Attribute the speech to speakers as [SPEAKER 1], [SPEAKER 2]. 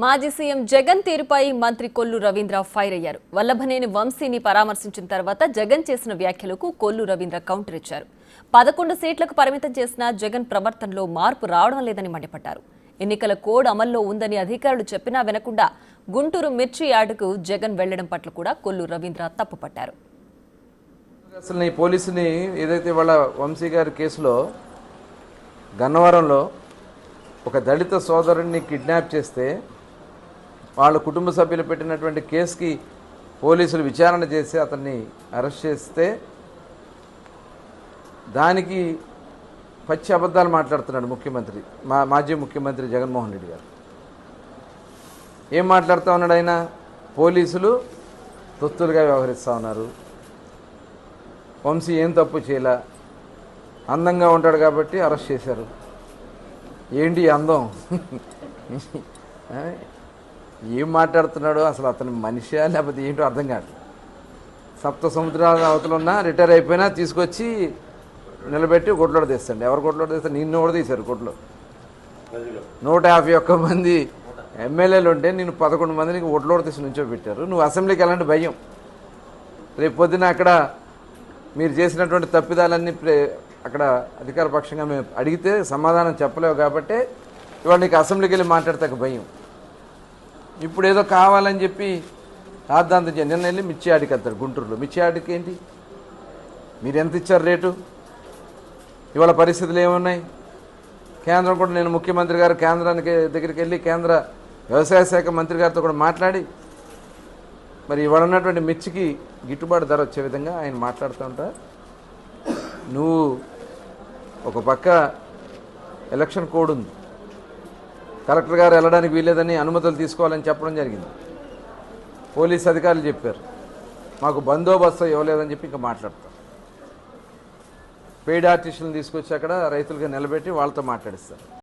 [SPEAKER 1] మాజీ సీఎం జగన్ తీరుపై మంత్రి కొల్లు రవీంద్ర ఫైర్ అయ్యారు. వల్లభనేని వంశీని పరామర్శించిన తర్వాత జగన్ చేసిన వ్యాఖ్యలకు కొల్లు రవీంద్ర కౌంటర్ ఇచ్చారు. 11 సీట్లకు పరిమితం చేసిన జగన్ ప్రవర్తనలో మార్పు రావడం లేదని మండిపడ్డారు. ఎన్నికల కోడ్ అమల్లో ఉందని అధికారులు చెప్పినా వినకుండా గుంటూరు మిర్చి యార్డుకు జగన్ వెళ్లడం పట్ల కూడా కొల్లు రవీంద్ర తప్పుపట్టారు.
[SPEAKER 2] అసలు ఈ పోలీసుని ఏదైతే వాళ్ళ వంశీ గారి కేసులో గన్నవరంలో ఒక దళిత సోదరుడిని కిడ్నాప్ చేస్తే వాళ్ళ కుటుంబ సభ్యులు పెట్టినటువంటి కేసుకి పోలీసులు విచారణ చేసి అతన్ని అరెస్ట్ చేస్తే దానికి పచ్చి అబద్ధాలు మాట్లాడుతున్నాడు ముఖ్యమంత్రి, మాజీ ముఖ్యమంత్రి జగన్మోహన్ రెడ్డి గారు. ఏం మాట్లాడుతూ ఉన్నాడు ఆయన? పోలీసులు తొత్తులుగా వ్యవహరిస్తూ ఉన్నారు, వంశీ ఏం తప్పు చేయలే, అందంగా ఉంటాడు కాబట్టి అరెస్ట్ చేశారు. ఏంటి అందం? ఏం మాట్లాడుతున్నాడో అసలు అతని మనిషా లేకపోతే ఏంటో అర్థం కాదు. సప్త సముద్రాల అవతల ఉన్నా రిటైర్ అయిపోయినా తీసుకొచ్చి నిలబెట్టి కొట్లోడు తీస్తాడు. ఎవరు కొట్లోడు తీస్తారు? నిన్ను కూడా తీశారు కొట్లో. 151 మంది ఎమ్మెల్యేలు ఉంటే నేను 11 మందిని ఒట్లోడు తీసి నుంచో పెట్టారు. నువ్వు అసెంబ్లీకి వెళ్ళండి భయం. రేపు పొద్దున అక్కడ మీరు చేసినటువంటి తప్పిదాలన్నీ అక్కడ అధికార పక్షంగా మేము అడిగితే సమాధానం చెప్పలేవు కాబట్టి ఇవాళ నీకు అసెంబ్లీకి వెళ్ళి మాట్లాడతాక భయం. ఇప్పుడు ఏదో కావాలని చెప్పి రాద్దాంతం నిన్న వెళ్ళి మిర్చి ఆడికి వెళ్తారు గుంటూరులో. మిర్చి ఆడికి ఏంటి? మీరు ఎంత ఇచ్చారు రేటు? ఇవాళ పరిస్థితులు ఏమున్నాయి? కేంద్రం కూడా, నేను ముఖ్యమంత్రి గారు కేంద్రానికి దగ్గరికి వెళ్ళి కేంద్ర వ్యవసాయ శాఖ మంత్రి గారితో కూడా మాట్లాడి మరి ఇవాళ ఉన్నటువంటి మిర్చికి గిట్టుబాటు ధర వచ్చే విధంగా ఆయన మాట్లాడుతూ ఉంటారు. నువ్వు ఒక పక్క ఎలక్షన్ కోడ్ ఉంది, కలెక్టర్ గారు వెళ్ళడానికి వీలేదని అనుమతులు తీసుకోవాలని చెప్పడం జరిగింది. పోలీస్ అధికారులు చెప్పారు మాకు బందోబస్తు ఇవ్వలేదని చెప్పి ఇంకా మాట్లాడతారు. పెయిడ్ ఆర్టిస్టులను తీసుకొచ్చి అక్కడ రైతులుగా నిలబెట్టి వాళ్ళతో మాట్లాడిస్తారు.